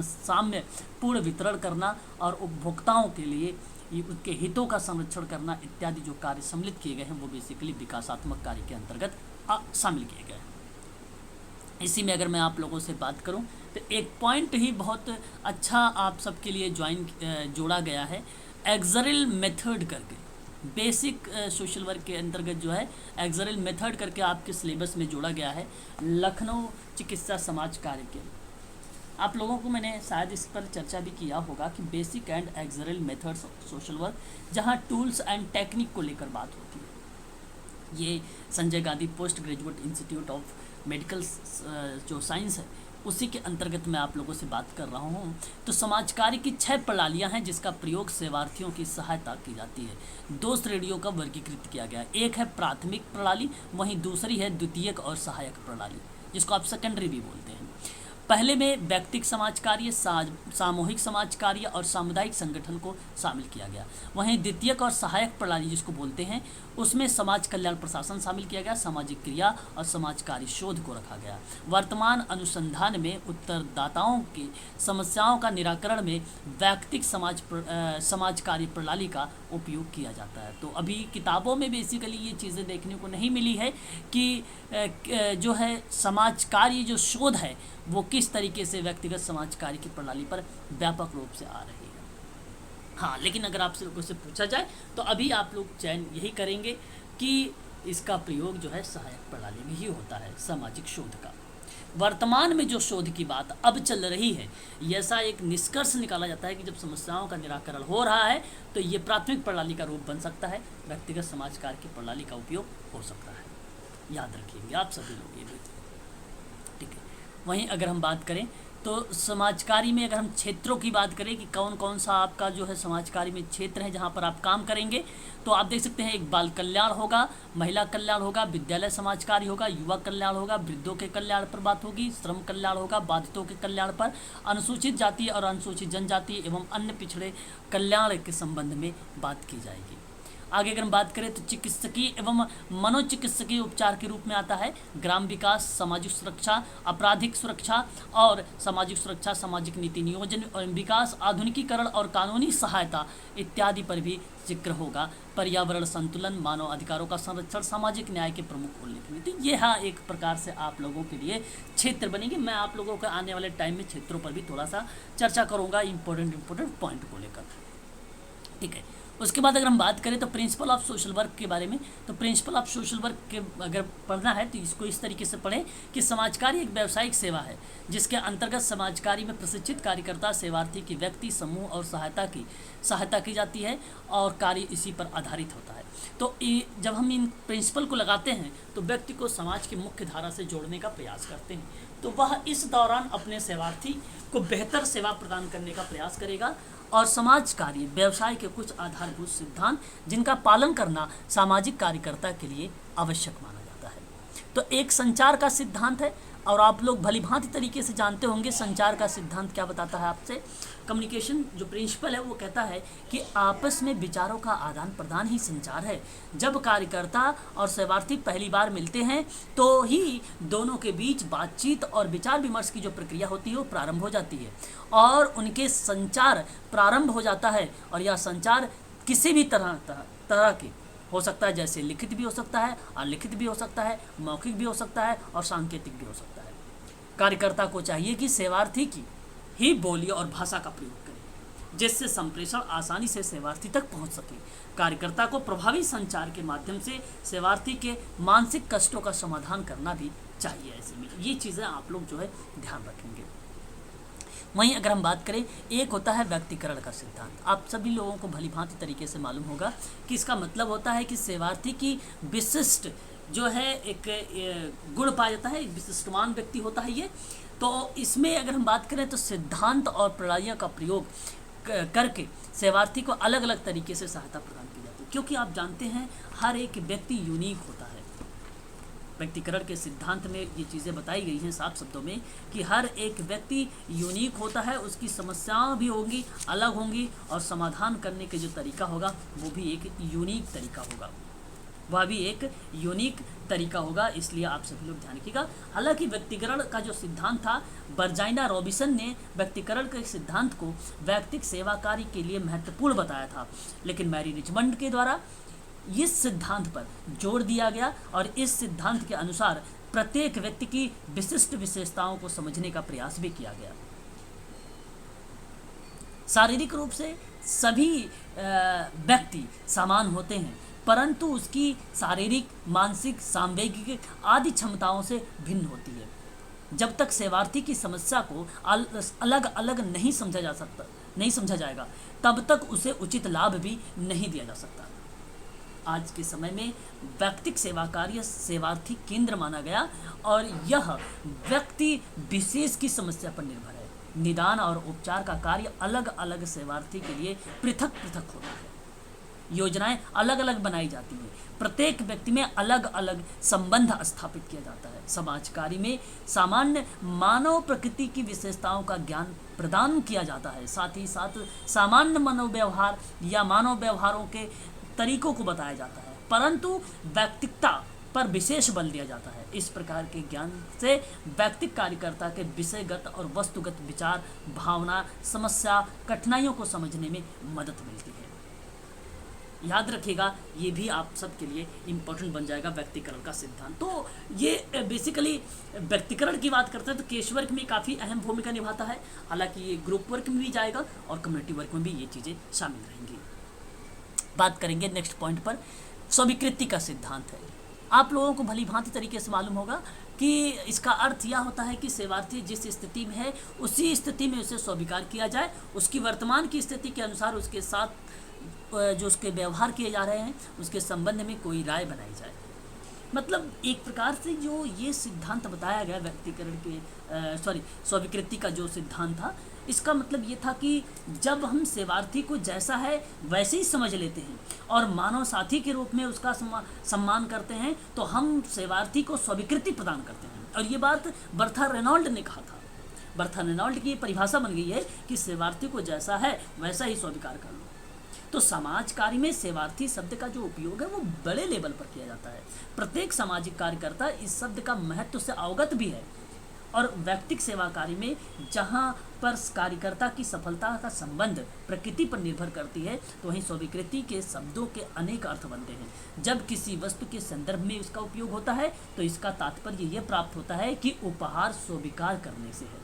साम्य पूर्ण वितरण करना और उपभोक्ताओं के लिए उनके हितों का संरक्षण करना इत्यादि जो कार्य सम्मिलित किए गए हैं वो बेसिकली विकासात्मक कार्य के अंतर्गत शामिल किए गए हैं। इसी में अगर मैं आप लोगों से बात करूं तो एक पॉइंट ही बहुत अच्छा आप सबके लिए जोड़ा गया है, एक्सरेल मेथड करके। बेसिक सोशल वर्क के अंतर्गत जो है एक्सरेल मेथड करके आपके सिलेबस में जोड़ा गया है, लखनऊ चिकित्सा समाज कार्य के। आप लोगों को मैंने शायद इस पर चर्चा भी किया होगा कि बेसिक एंड एक्सरेल मेथड्स ऑफ सोशल वर्क, जहां टूल्स एंड टेक्निक को लेकर बात होती है। ये Sanjay Gandhi post graduate institute of medical जो साइंस है उसी के अंतर्गत मैं आप लोगों से बात कर रहा हूँ। तो समाज कार्य की 6 प्रणालियाँ हैं जिसका प्रयोग सेवार्थियों की सहायता की जाती है। 2 श्रेणियों का वर्गीकृत किया गया है, एक है प्राथमिक प्रणाली, वहीं दूसरी है द्वितीयक और सहायक प्रणाली, जिसको आप सेकेंडरी भी बोलते हैं। पहले में व्यक्तिगत समाज कार्य, सामूहिक समाज कार्य और सामुदायिक संगठन को शामिल किया गया। वहीं द्वितीयक और सहायक प्रणाली जिसको बोलते हैं उसमें समाज कल्याण प्रशासन शामिल किया गया, सामाजिक क्रिया और समाज कार्य शोध को रखा गया। वर्तमान अनुसंधान में उत्तरदाताओं की समस्याओं का निराकरण में व्यक्तिगत समाज कार्य प्रणाली का उपयोग किया जाता है। तो अभी किताबों में बेसिकली ये चीज़ें देखने को नहीं मिली है कि जो है समाज कार्य जो शोध है वो किस तरीके से व्यक्तिगत समाज कार्य की प्रणाली पर व्यापक रूप से आ रही है। हाँ, लेकिन अगर आपसे लोगों से पूछा जाए तो अभी आप लोग चयन यही करेंगे कि इसका प्रयोग जो है सहायक प्रणाली में ही होता है, सामाजिक शोध का। वर्तमान में जो शोध की बात अब चल रही है, ऐसा एक निष्कर्ष निकाला जाता है कि जब समस्याओं का निराकरण हो रहा है तो ये प्राथमिक प्रणाली का रूप बन सकता है, व्यक्तिगत समाज कार्य की प्रणाली का उपयोग हो सकता है। याद रखिएगा आप सभी लोग ये, ठीक है। वहीं अगर हम बात करें तो समाज कार्य में अगर हम क्षेत्रों की बात करें कि कौन कौन सा आपका जो है समाज कार्य में क्षेत्र है जहाँ पर आप काम करेंगे, तो आप देख सकते हैं एक बाल कल्याण होगा, महिला कल्याण होगा, विद्यालय समाज कार्य होगा, युवा कल्याण होगा, वृद्धों के कल्याण पर बात होगी, श्रम कल्याण होगा, बाधितों के कल्याण पर, अनुसूचित जाति और अनुसूचित जनजाति एवं अन्य पिछड़े कल्याण के संबंध में बात की जाएगी। आगे अगर हम बात करें तो चिकित्सकीय एवं मनोचिकित्सकीय उपचार के रूप में आता है ग्राम विकास, सामाजिक सुरक्षा, आपराधिक सुरक्षा और सामाजिक सुरक्षा, सामाजिक नीति नियोजन और विकास, आधुनिकीकरण और कानूनी सहायता इत्यादि पर भी जिक्र होगा। पर्यावरण संतुलन, मानव अधिकारों का संरक्षण, सामाजिक न्याय के प्रमुख उल्लेख। तो यह एक प्रकार से आप लोगों के लिए क्षेत्र बनेंगे। मैं आप लोगों को आने वाले टाइम में क्षेत्रों पर भी थोड़ा सा चर्चा करूँगा इंपॉर्टेंट पॉइंट को लेकर, ठीक है। उसके बाद अगर हम बात करें तो प्रिंसिपल ऑफ सोशल वर्क के बारे में, तो प्रिंसिपल ऑफ सोशल वर्क के अगर पढ़ना है तो इसको इस तरीके से पढ़ें कि समाज कार्य एक व्यावसायिक सेवा है जिसके अंतर्गत समाज कार्य में प्रशिक्षित कार्यकर्ता, सेवार्थी की व्यक्ति समूह और सहायता की जाती है और कार्य इसी पर आधारित होता है। तो जब हम इन प्रिंसिपल को लगाते हैं तो व्यक्ति को समाज की मुख्य धारा से जोड़ने का प्रयास करते हैं, तो वह इस दौरान अपने सेवार्थी को बेहतर सेवा प्रदान करने का प्रयास करेगा और समाज कार्य व्यवसाय के कुछ आधारभूत सिद्धांत जिनका पालन करना सामाजिक कार्यकर्ता के लिए आवश्यक माना जाता है। तो एक संचार का सिद्धांत है, और आप लोग भलीभांति तरीके से जानते होंगे संचार का सिद्धांत क्या बताता है आपसे। कम्युनिकेशन जो प्रिंसिपल है वो कहता है कि आपस में विचारों का आदान प्रदान ही संचार है। जब कार्यकर्ता और सेवार्थी पहली बार मिलते हैं तो ही दोनों के बीच बातचीत और विचार विमर्श की जो प्रक्रिया होती है वो प्रारंभ हो जाती है, और उनके संचार प्रारंभ हो जाता है। और यह संचार किसी भी तरह के हो सकता है, जैसे लिखित भी हो सकता है, अलिखित भी हो सकता है, मौखिक भी हो सकता है और सांकेतिक भी हो सकता है। कार्यकर्ता को चाहिए कि सेवार्थी की ही बोली और भाषा का प्रयोग करे, जिससे संप्रेषण आसानी से सेवार्थी तक पहुंच सके। कार्यकर्ता को प्रभावी संचार के माध्यम से सेवार्थी के मानसिक कष्टों का समाधान करना भी चाहिए। ऐसे में ये चीज़ें आप लोग जो है ध्यान रखेंगे। वहीं अगर हम बात करें, एक होता है व्यक्तिकरण का सिद्धांत। आप सभी लोगों को भलीभांति तरीके से मालूम होगा कि इसका मतलब होता है कि सेवार्थी की विशिष्ट जो है एक गुण पाया जाता है, विशिष्टवान व्यक्ति होता है ये। तो इसमें अगर हम बात करें तो सिद्धांत और प्रणालियों का प्रयोग करके सेवार्थी को अलग अलग तरीके से सहायता प्रदान की जाती है, क्योंकि आप जानते हैं हर एक व्यक्ति यूनिक होता है। व्यक्तिकरण के सिद्धांत में ये चीज़ें बताई गई हैं साफ शब्दों में कि हर एक व्यक्ति यूनिक होता है, उसकी समस्याएं भी होंगी, अलग होंगी, और समाधान करने के जो तरीका होगा वो भी एक यूनिक तरीका होगा, वह भी एक यूनिक तरीका होगा। इसलिए आप सभी लोग ध्यान रखिएगा। हालांकि व्यक्तिकरण का जो सिद्धांत था, वर्जाइना रॉबिन्सन ने व्यक्तिकरण के सिद्धांत को व्यक्तिक सेवा कार्य के लिए महत्वपूर्ण बताया था, लेकिन मैरी रिचमंड के द्वारा इस सिद्धांत पर जोर दिया गया और इस सिद्धांत के अनुसार प्रत्येक व्यक्ति की विशिष्ट विशेषताओं को समझने का प्रयास भी किया गया। शारीरिक रूप से सभी व्यक्ति समान होते हैं, परंतु उसकी शारीरिक, मानसिक, सांवेगिक आदि क्षमताओं से भिन्न होती है। जब तक सेवार्थी की समस्या को अलग अलग नहीं समझा जाएगा, तब तक उसे उचित लाभ भी नहीं दिया जा सकता। आज के समय में व्यक्तिक सेवा कार्य सेवार्थी केंद्र माना गया, और यह व्यक्ति विशेष की समस्या पर निर्भर है। निदान और उपचार का कार्य अलग अलग सेवार्थी के लिए पृथक पृथक होता है। योजनाएं अलग अलग बनाई जाती हैं, प्रत्येक व्यक्ति में अलग अलग संबंध स्थापित किया जाता है। समाज कार्य में सामान्य मानव प्रकृति की विशेषताओं का ज्ञान प्रदान किया जाता है, साथ ही साथ सामान्य मनोव्यवहार या मानव व्यवहारों के तरीकों को बताया जाता है, परंतु व्यक्तिकता पर विशेष बल दिया जाता है। इस प्रकार के ज्ञान से व्यक्तिक कार्यकर्ता के विषयगत और वस्तुगत विचार, भावना, समस्या, कठिनाइयों को समझने में मदद मिलती है। याद रखिएगा, ये भी आप सबके लिए इम्पोर्टेंट बन जाएगा व्यक्तिकरण का सिद्धांत। तो ये बेसिकली व्यक्तिकरण की बात करते हैं तो केस वर्क में काफ़ी अहम भूमिका निभाता है। हालांकि ये ग्रुप वर्क में भी जाएगा और कम्युनिटी वर्क में भी ये चीज़ें शामिल रहेंगी। बात करेंगे नेक्स्ट पॉइंट पर, स्वीकृति का सिद्धांत है। आप लोगों को भली भांति तरीके से मालूम होगा कि इसका अर्थ यह होता है कि सेवार्थी जिस स्थिति में है उसी स्थिति में उसे स्वीकार किया जाए, उसकी वर्तमान की स्थिति के अनुसार उसके साथ जो उसके व्यवहार किए जा रहे हैं उसके संबंध में कोई राय बनाई जाए। मतलब एक प्रकार से जो ये सिद्धांत बताया गया व्यक्तिकरण के स्वीकृति का जो सिद्धांत था, इसका मतलब ये था कि जब हम सेवार्थी को जैसा है वैसे ही समझ लेते हैं और मानव साथी के रूप में उसका सम्मान करते हैं, तो हम सेवार्थी को स्वीकृति प्रदान करते हैं। और ये बात बर्था रेनॉल्ड ने कहा था। बर्था रेनॉल्ड की परिभाषा बन गई है कि सेवार्थी को जैसा है वैसा ही स्वीकार कर लो। तो समाज कार्य में सेवार्थी शब्द का जो उपयोग है वो बड़े लेवल पर किया जाता है। प्रत्येक सामाजिक कार्यकर्ता इस शब्द का महत्व से अवगत भी है, और व्यक्तिक सेवा कार्य में जहाँ पर कार्यकर्ता की सफलता का संबंध प्रकृति पर निर्भर करती है, तो वहीं स्वीकृति के शब्दों के अनेक अर्थ बनते हैं। जब किसी वस्तु के संदर्भ में इसका उपयोग होता है तो इसका तात्पर्य यह प्राप्त होता है कि उपहार स्वीकार करने से है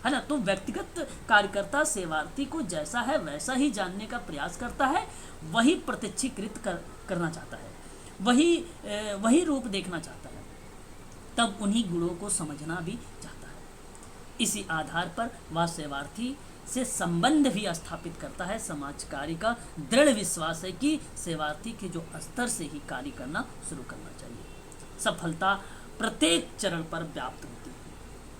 ना। तो व्यक्तिगत कार्यकर्ता सेवार्थी को जैसा है वैसा ही जानने का प्रयास करता है, वही प्रत्यक्षीकृत करना चाहता है, वही रूप देखना चाहता है, तब उन्हीं गुणों को समझना भी चाहता है। इसी आधार पर वह सेवार्थी से संबंध भी स्थापित करता है। समाज कार्य का दृढ़ विश्वास है कि सेवार्थी के जो स्तर से ही कार्य करना शुरू करना चाहिए। सफलता प्रत्येक चरण पर व्याप्त होती है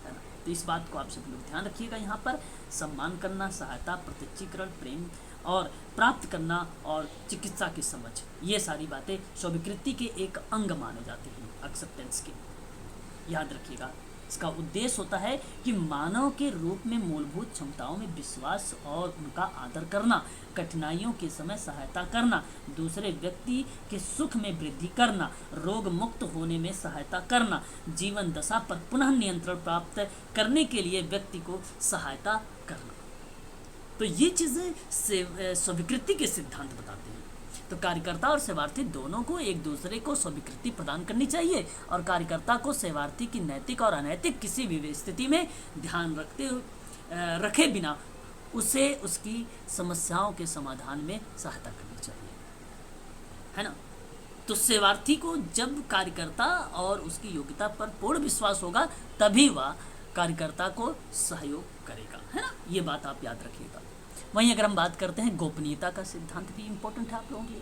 ना। तो इस बात को आप सभी लोग ध्यान रखिएगा। यहाँ पर सम्मान करना, सहायता, प्रत्यक्षीकरण, प्रेम और प्राप्त करना और चिकित्सा की समझ, ये सारी बातें स्वीकृति के एक अंग माने जाते हैं एक्सेप्टेंस के। याद रखिएगा, इसका उद्देश्य होता है कि मानव के रूप में मूलभूत क्षमताओं में विश्वास और उनका आदर करना, कठिनाइयों के समय सहायता करना, दूसरे व्यक्ति के सुख में वृद्धि करना, रोग मुक्त होने में सहायता करना, जीवन दशा पर पुनः नियंत्रण प्राप्त करने के लिए व्यक्ति को सहायता करना। तो ये चीज़ें स्वीकृति के सिद्धांत बताते हैं। तो कार्यकर्ता और सेवार्थी दोनों को एक दूसरे को स्वीकृति प्रदान करनी चाहिए और कार्यकर्ता को सेवार्थी की नैतिक और अनैतिक किसी भी स्थिति में ध्यान रखे बिना उसे उसकी समस्याओं के समाधान में सहायता करनी चाहिए, है ना। तो सेवार्थी को जब कार्यकर्ता और उसकी योग्यता पर पूर्ण विश्वास होगा तभी वह कार्यकर्ता को सहयोग करेगा, है ना। ये बात आप याद रखिएगा। वहीं अगर हम बात करते हैं गोपनीयता का सिद्धांत भी इम्पोर्टेंट है आप लोगों के लिए।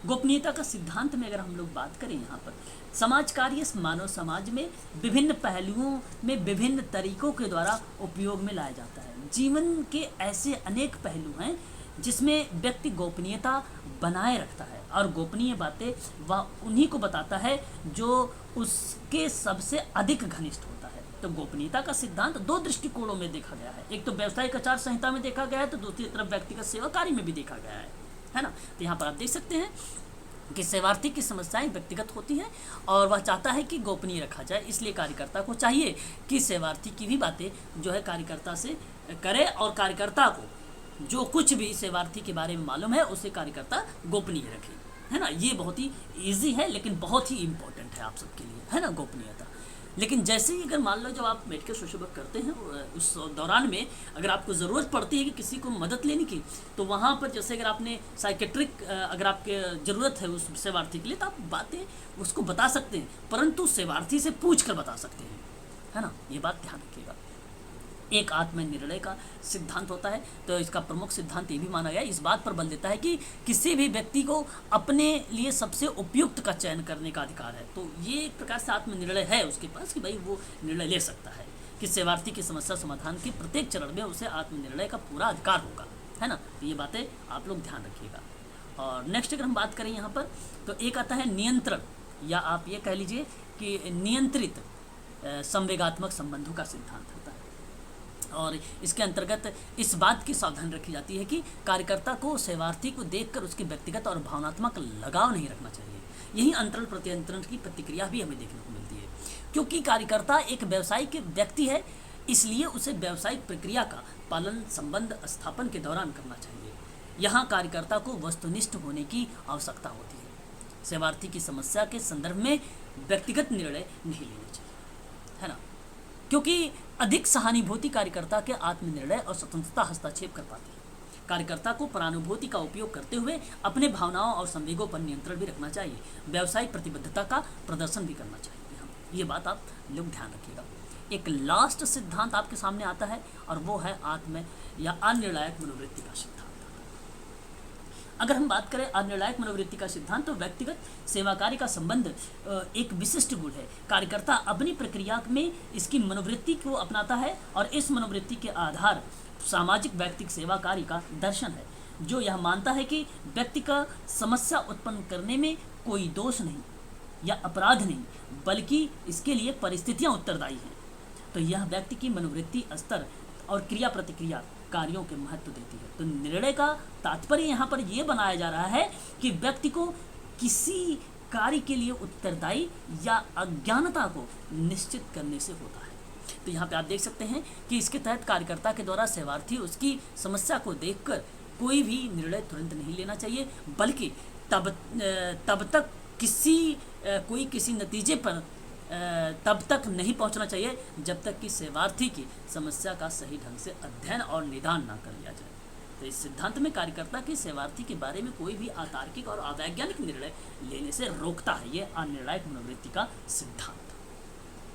गोपनीयता का सिद्धांत में अगर हम लोग बात करें यहाँ पर समाज कार्य मानव समाज में विभिन्न पहलुओं में विभिन्न तरीकों के द्वारा उपयोग में लाया जाता है। जीवन के ऐसे अनेक पहलू हैं जिसमें व्यक्ति गोपनीयता बनाए रखता है और गोपनीय बातें वह उन्हीं को बताता है जो उसके सबसे अधिक घनिष्ठ होता है। तो गोपनीयता का सिद्धांत दो दृष्टिकोणों में देखा गया है, एक तो व्यावसायिक आचार संहिता में देखा गया है, तो दूसरी तरफ व्यक्तिगत सेवा कार्य में भी देखा गया है ना। तो यहाँ पर आप देख सकते हैं कि सेवार्थी की समस्याएं व्यक्तिगत होती हैं और वह चाहता है कि गोपनीय रखा जाए, इसलिए कार्यकर्ता को चाहिए कि सेवार्थी की भी बातें जो है कार्यकर्ता से करे और कार्यकर्ता को जो कुछ भी सेवार्थी के बारे में मालूम है उसे कार्यकर्ता गोपनीय रखे, है ना। ये बहुत ही ईजी है लेकिन बहुत ही इम्पोर्टेंट है आप सबके लिए, है ना, गोपनीयता। लेकिन जैसे ही अगर मान लो जब आप मेडिकल सोशल वर्क करते हैं उस दौरान में अगर आपको ज़रूरत पड़ती है कि किसी को मदद लेने की, तो वहाँ पर जैसे अगर आपने साइकेट्रिक अगर आपके ज़रूरत है उस सेवार्थी के लिए तो आप बातें उसको बता सकते हैं, परंतु सेवार्थी से पूछ कर बता सकते हैं, है ना। ये बात ध्यान रखिएगा। एक आत्मनिर्णय का सिद्धांत होता है, तो इसका प्रमुख सिद्धांत ये भी माना गया, इस बात पर बल देता है कि किसी भी व्यक्ति को अपने लिए सबसे उपयुक्त का चयन करने का अधिकार है। तो ये एक प्रकार से आत्मनिर्णय है उसके पास कि भाई वो निर्णय ले सकता है कि सेवार्थी की समस्या समाधान के प्रत्येक चरण में उसे आत्मनिर्णय का पूरा अधिकार होगा, है ना। तो ये बातें आप लोग ध्यान रखिएगा। और नेक्स्ट अगर हम बात करें यहाँ पर तो एक आता है नियंत्रण, या आप ये कह लीजिए कि नियंत्रित संवेगात्मक संबंधों का सिद्धांत होता है। और इसके अंतर्गत इस बात की सावधानी रखी जाती है कि कार्यकर्ता को सेवार्थी को देखकर उसके व्यक्तिगत और भावनात्मक लगाव नहीं रखना चाहिए। यही अंतरण प्रत्यंतरण की प्रतिक्रिया भी हमें देखने को मिलती है, क्योंकि कार्यकर्ता एक व्यावसायिक व्यक्ति है, इसलिए उसे व्यावसायिक प्रक्रिया का पालन संबंध स्थापन के दौरान करना चाहिए। यहाँ कार्यकर्ता को वस्तुनिष्ठ होने की आवश्यकता होती है। सेवार्थी की समस्या के संदर्भ में व्यक्तिगत निर्णय नहीं लेने चाहिए, है ना, क्योंकि अधिक सहानुभूति कार्यकर्ता के आत्मनिर्णय और स्वतंत्रता हस्तक्षेप कर पाती है। कार्यकर्ता को परानुभूति का उपयोग करते हुए अपने भावनाओं और संवेगों पर नियंत्रण भी रखना चाहिए, व्यावसायिक प्रतिबद्धता का प्रदर्शन भी करना चाहिए। ये बात आप लोग ध्यान रखिएगा। एक लास्ट सिद्धांत आपके सामने आता है और वो है आत्म या अनिर्णायक मनोवृत्ति का सिद्धांत। अगर हम बात करें अनिर्णायक मनोवृत्ति का सिद्धांत, तो व्यक्तिगत सेवा कार्य का संबंध एक विशिष्ट गुण है। कार्यकर्ता अपनी प्रक्रिया में इसकी मनोवृत्ति को अपनाता है और इस मनोवृत्ति के आधार सामाजिक व्यक्तिगत सेवा कार्य का दर्शन है, जो यह मानता है कि व्यक्ति का समस्या उत्पन्न करने में कोई दोष नहीं या अपराध नहीं, बल्कि इसके लिए परिस्थितियां उत्तरदायी हैं। तो यह व्यक्ति की मनोवृत्ति स्तर और क्रिया प्रतिक्रिया कार्यों के महत्व देती है। तो निर्णय का तात्पर्य यहाँ पर यह बनाया जा रहा है कि व्यक्ति को किसी कार्य के लिए उत्तरदायी या अज्ञानता को निश्चित करने से होता है। तो यहाँ पे आप देख सकते हैं कि इसके तहत कार्यकर्ता के द्वारा सेवार्थी उसकी समस्या को देखकर कोई भी निर्णय तुरंत नहीं लेना चाहिए, बल्कि तब तक कोई किसी नतीजे पर तब तक नहीं पहुंचना चाहिए जब तक कि सेवार्थी की समस्या का सही ढंग से अध्ययन और निदान ना कर लिया जाए। तो इस सिद्धांत में कार्यकर्ता की सेवार्थी के बारे में कोई भी अतार्किक और अवैज्ञानिक निर्णय लेने से रोकता है। ये अनिर्णायक मनोवृत्ति का सिद्धांत,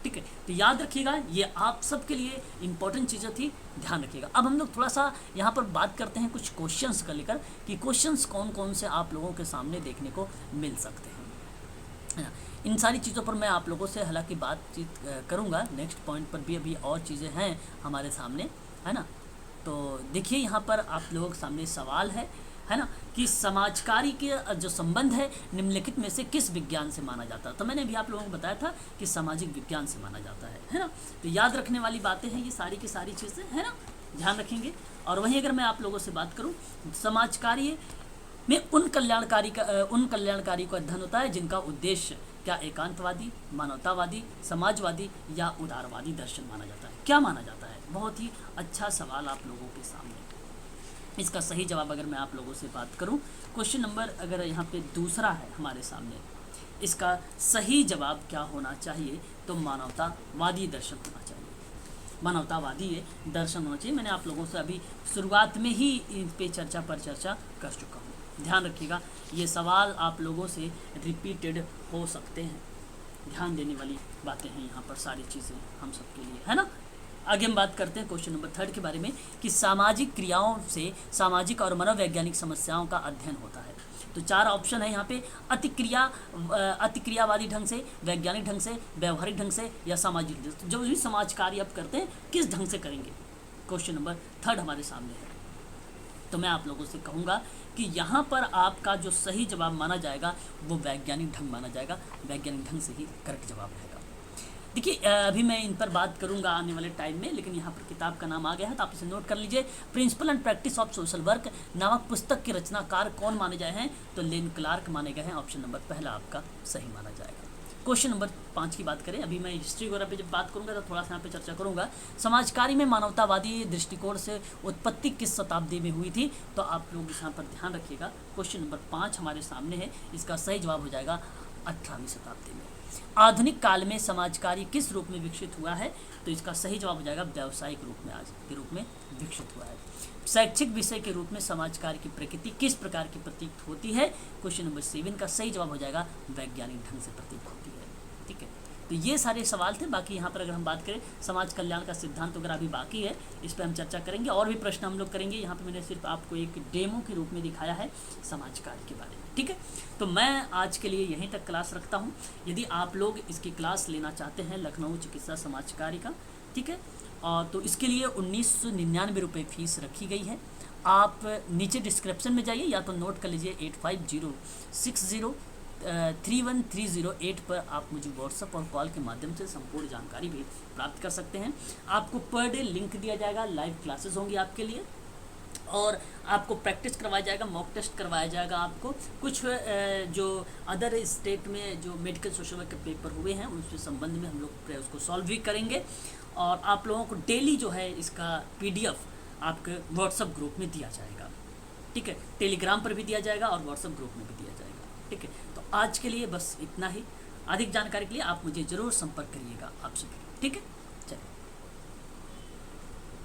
ठीक है। तो याद रखिएगा, ये आप सबके लिए इंपॉर्टेंट चीज़ें थी, ध्यान रखिएगा। अब हम लोग थोड़ा सा यहाँ पर बात करते हैं कुछ क्वेश्चंस का लेकर कि क्वेश्चंस कौन कौन से आप लोगों के सामने देखने को मिल सकते हैं, है ना। इन सारी चीज़ों पर मैं आप लोगों से हालांकि बातचीत करूंगा। नेक्स्ट पॉइंट पर भी अभी और चीज़ें हैं हमारे सामने, है ना। तो देखिए यहाँ पर आप लोगों के सामने सवाल है ना, कि समाज कार्य के जो संबंध है निम्नलिखित में से किस विज्ञान से माना जाता है। तो मैंने भी आप लोगों को बताया था कि सामाजिक विज्ञान से माना जाता है ना। तो याद रखने वाली बातें हैं ये सारी की सारी चीज़ें, है ना, ध्यान रखेंगे। और वहीं अगर मैं आप लोगों से बात करूं, समाज कार्य में उन कल्याणकारी का अध्ययन होता है जिनका उद्देश्य क्या एकांतवादी, मानवतावादी, समाजवादी या उदारवादी दर्शन माना जाता है। क्या माना जाता है? बहुत ही अच्छा सवाल आप लोगों के सामने। इसका सही जवाब अगर मैं आप लोगों से बात करूं, क्वेश्चन नंबर अगर यहाँ पे दूसरा है हमारे सामने, इसका सही जवाब क्या होना चाहिए? तो मानवतावादी दर्शन होना चाहिए। मानवतावादी दर्शन होना चाहिए। मैंने आप लोगों से अभी शुरुआत में ही इन पे चर्चा कर चुका हूँ। ध्यान रखिएगा, ये सवाल आप लोगों से रिपीटेड हो सकते हैं। ध्यान देने वाली बातें हैं यहाँ पर सारी चीज़ें हम सबके लिए, है ना। आगे हम बात करते हैं क्वेश्चन नंबर 3 के बारे में, कि सामाजिक क्रियाओं से सामाजिक और मनोवैज्ञानिक समस्याओं का अध्ययन होता है। तो 4 ऑप्शन है यहाँ पे, अतिक्रियावादी ढंग से, वैज्ञानिक ढंग से, व्यवहारिक ढंग से या सामाजिक ढंग से। जो भी समाज कार्य आप करते हैं किस ढंग से करेंगे, क्वेश्चन नंबर 3 हमारे सामने है। तो मैं आप लोगों से कहूँगा कि यहाँ पर आपका जो सही जवाब माना जाएगा वो वैज्ञानिक ढंग माना जाएगा। वैज्ञानिक ढंग से ही करेक्ट जवाब रहेगा। देखिए अभी मैं इन पर बात करूंगा आने वाले टाइम में, लेकिन यहाँ पर किताब का नाम आ गया है तो आप इसे नोट कर लीजिए। Principle and practice of social work नामक पुस्तक के रचनाकार कौन माने गए हैं? तो लेन क्लार्क माने गए हैं। ऑप्शन नंबर पहला आपका सही माना जाएगा। क्वेश्चन नंबर 5 की बात करें, अभी मैं हिस्ट्री वगैरह पे जब बात करूंगा तो थोड़ा सा यहाँ पे चर्चा करूंगा। समाज कार्य में मानवतावादी दृष्टिकोण से उत्पत्ति किस शताब्दी में हुई थी? तो आप लोग यहाँ पर ध्यान रखिएगा। क्वेश्चन नंबर 5 हमारे सामने है, इसका सही जवाब हो जाएगा 18वीं शताब्दी में। आधुनिक काल में समाज कार्य किस रूप में विकसित हुआ है? तो इसका सही जवाब हो जाएगा व्यावसायिक रूप में, आज के रूप में विकसित हुआ है। शैक्षिक विषय के रूप में समाज कार्य की प्रकृति किस प्रकार की प्रतीत होती है? क्वेश्चन नंबर 7 का सही जवाब हो जाएगा वैज्ञानिक ढंग से प्रतीत होती है। ठीक है, तो ये सारे सवाल थे। बाकी यहाँ पर अगर हम बात करें समाज कल्याण का सिद्धांत वगैरह अभी बाकी है, इस पर हम चर्चा करेंगे और भी प्रश्न हम लोग करेंगे। यहाँ पे मैंने सिर्फ आपको एक डेमो के रूप में दिखाया है समाज कार्य के बारे में। ठीक है, तो मैं आज के लिए यहीं तक क्लास रखता हूँ। यदि आप लोग इसकी क्लास लेना चाहते हैं लखनऊ चिकित्सा समाज कार्य का, ठीक है, और तो इसके लिए 1999 रुपये फीस रखी गई है। आप नीचे डिस्क्रिप्शन में जाइए या तो नोट कर लीजिए 8506031308 पर आप मुझे व्हाट्सएप और कॉल के माध्यम से संपूर्ण जानकारी भी प्राप्त कर सकते हैं। आपको पर डे लिंक दिया जाएगा, लाइव क्लासेस होंगी आपके लिए और आपको प्रैक्टिस करवाया जाएगा, मॉक टेस्ट करवाया जाएगा। आपको कुछ जो अदर स्टेट में जो मेडिकल सोशल वर्क के पेपर हुए हैं उनसे संबंध में हम लोग उसको सॉल्व भी करेंगे और आप लोगों को डेली जो है इसका PDF आपके व्हाट्सएप ग्रुप में दिया जाएगा। ठीक है, टेलीग्राम पर भी दिया जाएगा और व्हाट्सएप ग्रुप में भी दिया जाएगा। ठीक है, तो आज के लिए बस इतना ही। अधिक जानकारी के लिए आप मुझे ज़रूर संपर्क करिएगा आप सभी। ठीक है।